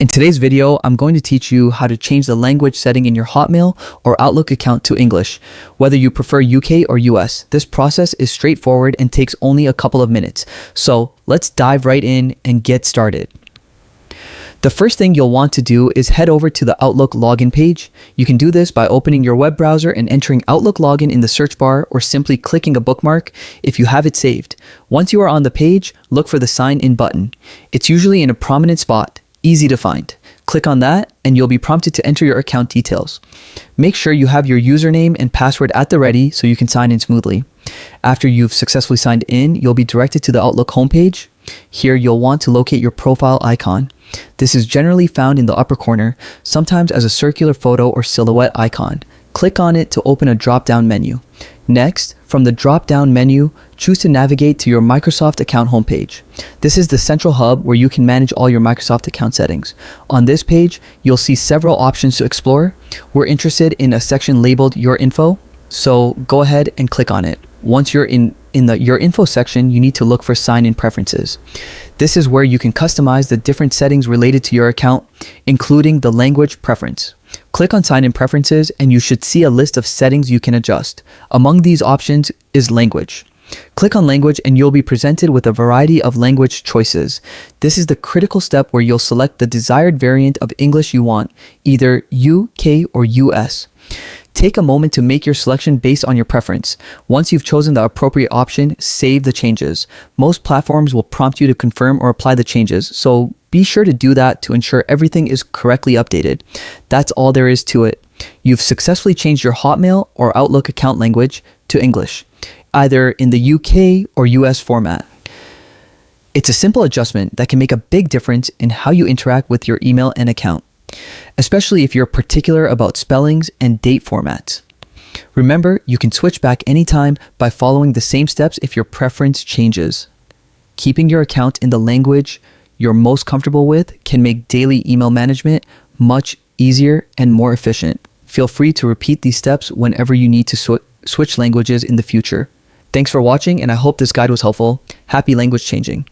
In today's video, I'm going to teach you how to change the language setting in your Hotmail or Outlook account to English, whether you prefer UK or US. This process is straightforward and takes only a couple of minutes. So let's dive right in and get started. The first thing you'll want to do is head over to the Outlook login page. You can do this by opening your web browser and entering Outlook login in the search bar, or simply clicking a bookmark if you have it saved. Once you are on the page, look for the sign in button. It's usually in a prominent spot, easy to find. Click on that and you'll be prompted to enter your account details. Make sure you have your username and password at the ready so you can sign in smoothly. After you've successfully signed in, you'll be directed to the Outlook homepage. Here you'll want to locate your profile icon. This is generally found in the upper corner, sometimes as a circular photo or silhouette icon. Click on it to open a drop-down menu. Next, from the drop-down menu, choose to navigate to your Microsoft account homepage. This is the central hub where you can manage all your Microsoft account settings. On this page, you'll see several options to explore. We're interested in a section labeled Your Info, so go ahead and click on it. Once you're in the Your Info section, you need to look for Sign-in Preferences. This is where you can customize the different settings related to your account, including the language preference. Click on Sign-in Preferences and you should see a list of settings you can adjust. Among these options is Language. Click on Language and you'll be presented with a variety of language choices. This is the critical step where you'll select the desired variant of English you want, either UK or US. Take a moment to make your selection based on your preference. Once you've chosen the appropriate option, save the changes. Most platforms will prompt you to confirm or apply the changes, so be sure to do that to ensure everything is correctly updated. That's all there is to it. You've successfully changed your Hotmail or Outlook account language to English, either in the UK or US format. It's a simple adjustment that can make a big difference in how you interact with your email and account, especially if you're particular about spellings and date formats. Remember, you can switch back anytime by following the same steps if your preference changes. Keeping your account in the language you're most comfortable with can make daily email management much easier and more efficient. Feel free to repeat these steps whenever you need to switch languages in the future. Thanks for watching, and I hope this guide was helpful. Happy language changing.